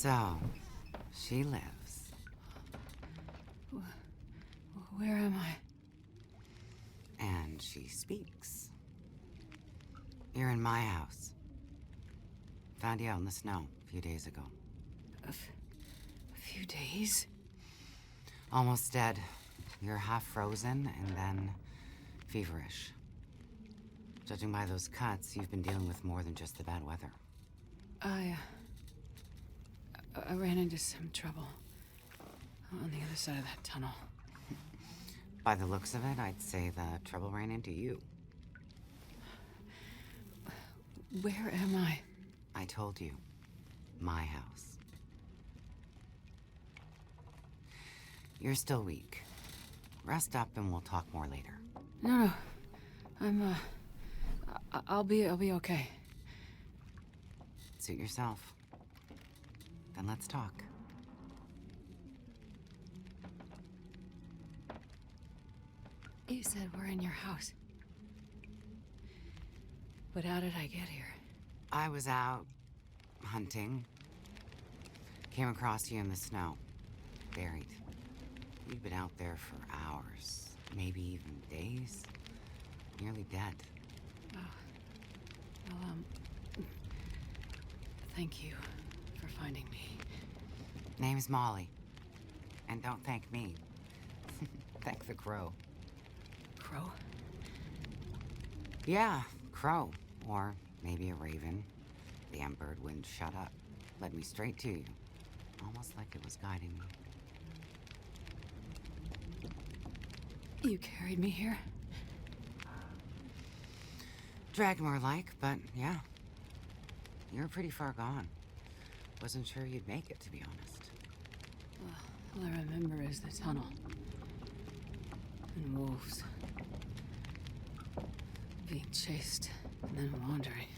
So, she lives. Where am I? And she speaks. You're in my house. Found you out in the snow a few days ago. A few days? Almost dead. You're half frozen and then feverish. Judging by those cuts, you've been dealing with more than just the bad weather. I ran into some trouble on the other side of that tunnel. By the looks of it, I'd say the trouble ran into you. Where am I? I told you. My house. You're still weak. Rest up and we'll talk more later. No. I'm, I'll be okay. Suit yourself. Then let's talk. You said we're in your house. But how did I get here? I was out hunting. Came across you in the snow. Buried. You'd been out there for hours, maybe even days. Nearly dead. Oh. Well, thank you for finding me. Name's Molly. And don't thank me. Thank the crow. Crow? Yeah, crow. Or maybe a raven. The bird wouldn't shut up. Led me straight to you. Almost like it was guiding me. You carried me here? Dragged more like, but yeah. You were pretty far gone. Wasn't sure you'd make it, to be honest. All I remember is the tunnel. And wolves. Being chased, and then wandering.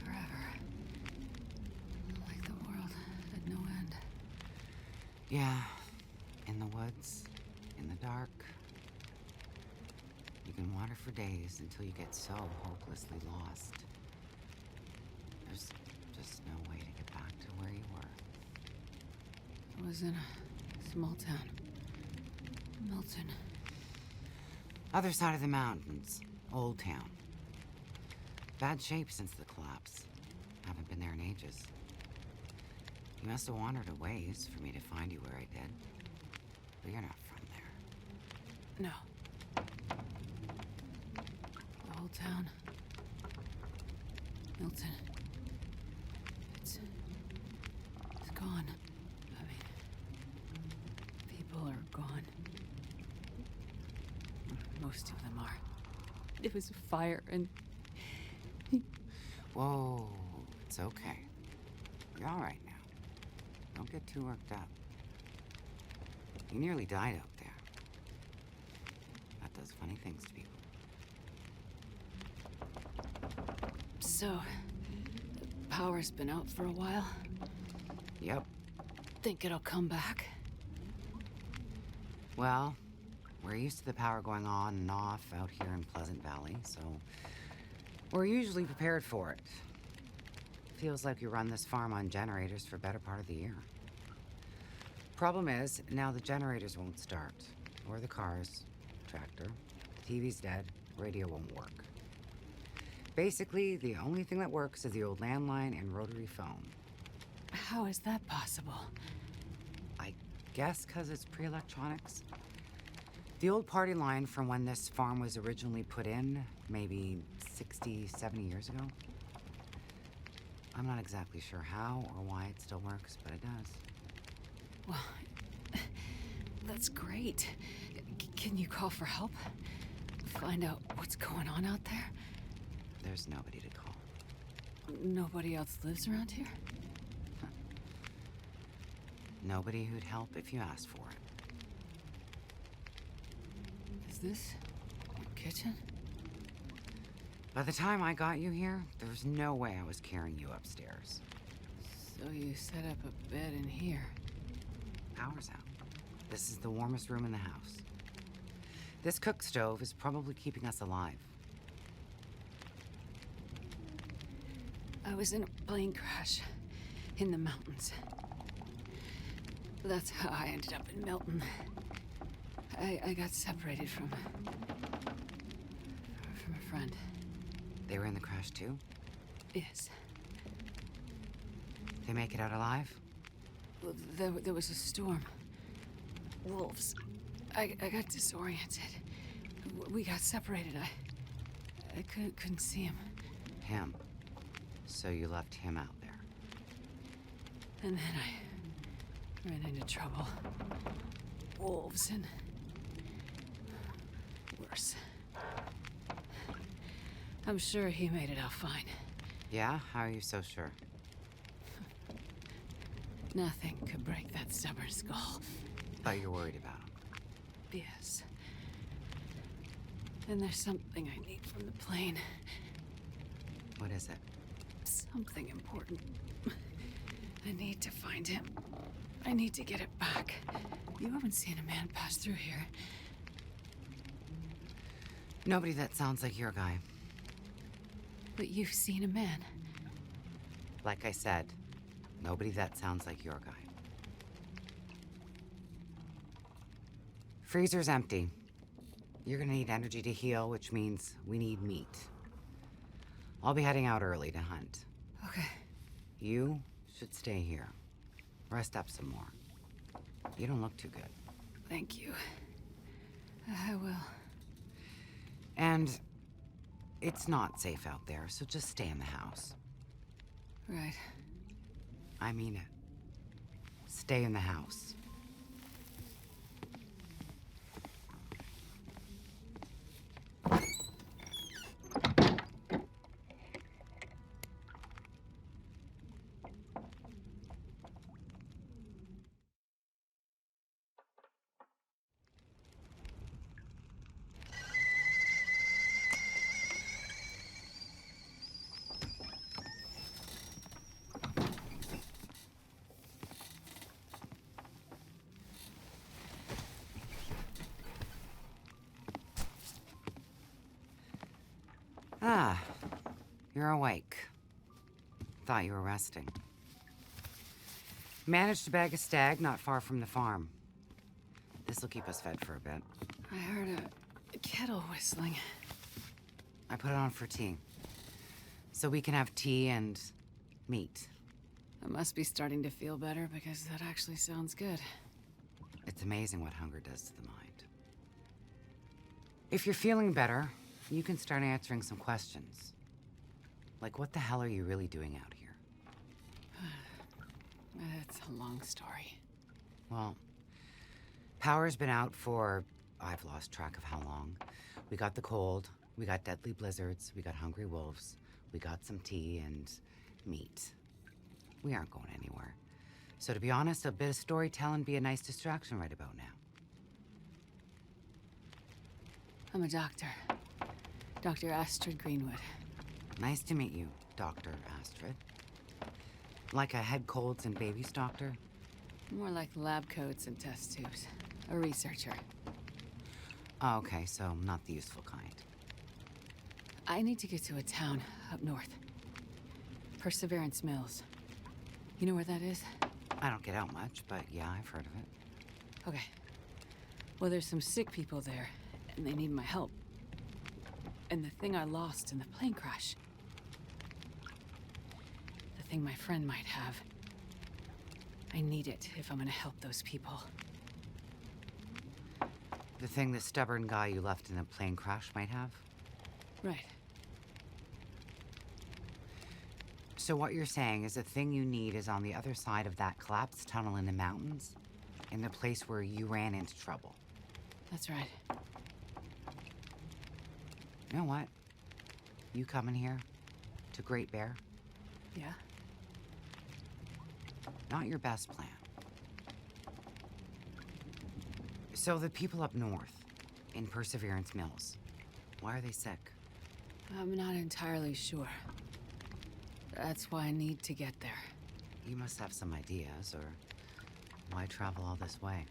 Forever. Like the world had no end. Yeah. In the woods. In the dark. You can wander for days until you get so hopelessly lost. There's just no way to get back to where you were. I was in a small town. Milton. Other side of the mountains. Old town. Bad shape since the collapse. Haven't been there in ages. You must have wandered a ways for me to find you where I did. But you're not from there. No. The whole town. Milton. It's gone. I mean, people are gone. Most of them are. It was a fire and... Whoa, it's okay. You're all right now. Don't get too worked up. You nearly died out there. That does funny things to people. So, the power's been out for a while. Yep. Think it'll come back? Well, we're used to the power going on and off out here in Pleasant Valley, so we're usually prepared for it. Feels like we run this farm on generators for a better part of the year. Problem is, now the generators won't start. Or the cars, tractor, TV's dead, radio won't work. Basically, the only thing that works is the old landline and rotary phone. How is that possible? I guess because it's pre-electronics. The old party line from when this farm was originally put in, maybe 60, 70 years ago. I'm not exactly sure how or why it still works, but it does. Well, that's great. Can you call for help? Find out what's going on out there? There's nobody to call. Nobody else lives around here? Nobody who'd help if you asked for it. Is this your kitchen? By the time I got you here, there was no way I was carrying you upstairs. So you set up a bed in here? Power's out. This is the warmest room in the house. This cook stove is probably keeping us alive. I was in a plane crash. in the mountains. That's how I ended up in Milton. I got separated from a friend. They were in the crash too? Yes. They make it out alive? Well, there was a storm. Wolves. I got disoriented. We got separated. I couldn't see him. Him. So you left him out there. And then I ran into trouble. Wolves and worse. I'm sure he made it out fine. Yeah? How are you so sure? Nothing could break that stubborn skull. But you're worried about him. Yes. And there's something I need from the plane. What is it? Something important. I need to find him. I need to get it back. You haven't seen a man pass through here. Nobody that sounds like your guy. But you've seen a man. Like I said, nobody that sounds like your guy. Freezer's empty. You're gonna need energy to heal, which means we need meat. I'll be heading out early to hunt. Okay. You should stay here. Rest up some more. You don't look too good. Thank you. I will. And it's not safe out there, so just stay in the house. Right. I mean it. Stay in the house. Ah, you're awake. Thought you were resting. Managed to bag a stag not far from the farm. This'll keep us fed for a bit. I heard a kettle whistling. I put it on for tea. So we can have tea and meat. I must be starting to feel better because that actually sounds good. It's amazing what hunger does to the mind. If you're feeling better, you can start answering some questions. Like, what the hell are you really doing out here? It's a long story. Well, power's been out for... I've lost track of how long. We got the cold, we got deadly blizzards, we got hungry wolves, we got some tea and meat. We aren't going anywhere. So to be honest, a bit of storytelling be a nice distraction right about now. I'm a doctor. Dr. Astrid Greenwood. Nice to meet you, Dr. Astrid. Like a head colds and babies doctor? More like lab coats and test tubes. A researcher. Oh, okay, so not the useful kind. I need to get to a town up north. Perseverance Mills. You know where that is? I don't get out much, but yeah, I've heard of it. Okay. Well, there's some sick people there, and they need my help. And the thing I lost in the plane crash. The thing my friend might have. I need it if I'm gonna help those people. The thing the stubborn guy you left in the plane crash might have? Right. So what you're saying is the thing you need is on the other side of that collapsed tunnel in the mountains, in the place where you ran into trouble. That's right. You know what? You coming here to Great Bear? Yeah? Not your best plan. So the people up north, in Perseverance Mills, why are they sick? I'm not entirely sure. That's why I need to get there. You must have some ideas, or why travel all this way?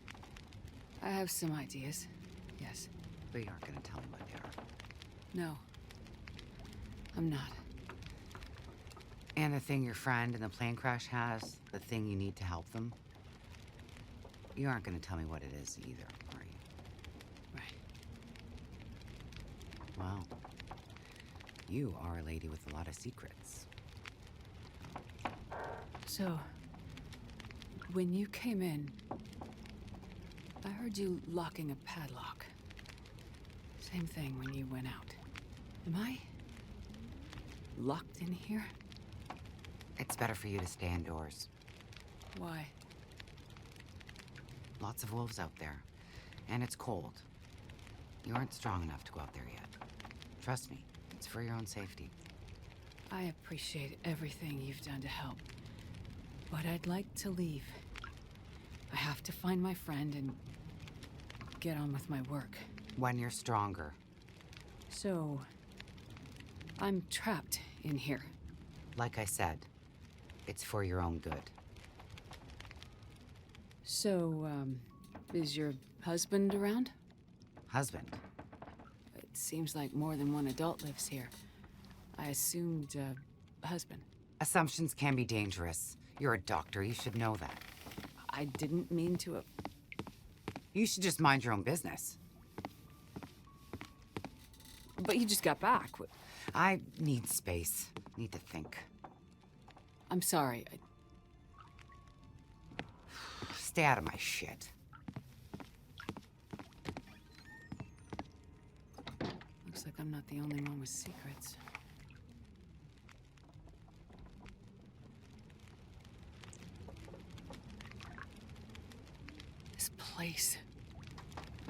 I have some ideas. Yes. But you aren't gonna tell me what they are. No. I'm not. And the thing your friend in the plane crash has, the thing you need to help them, you aren't going to tell me what it is either, are you? Right. Well, you are a lady with a lot of secrets. So, when you came in, I heard you locking a padlock. Same thing when you went out. Am I locked in here? It's better for you to stay indoors. Why? Lots of wolves out there, and it's cold. You aren't strong enough to go out there yet. Trust me, it's for your own safety. I appreciate everything you've done to help, but I'd like to leave. I have to find my friend and get on with my work. When you're stronger. So, I'm trapped in here. Like I said, it's for your own good. So, is your husband around? Husband? It seems like more than one adult lives here. I assumed, husband. Assumptions can be dangerous. You're a doctor, you should know that. I didn't mean to. You should just mind your own business. But you just got back. I need space. Need to think. I'm sorry. Stay out of my shit. Looks like I'm not the only one with secrets. This place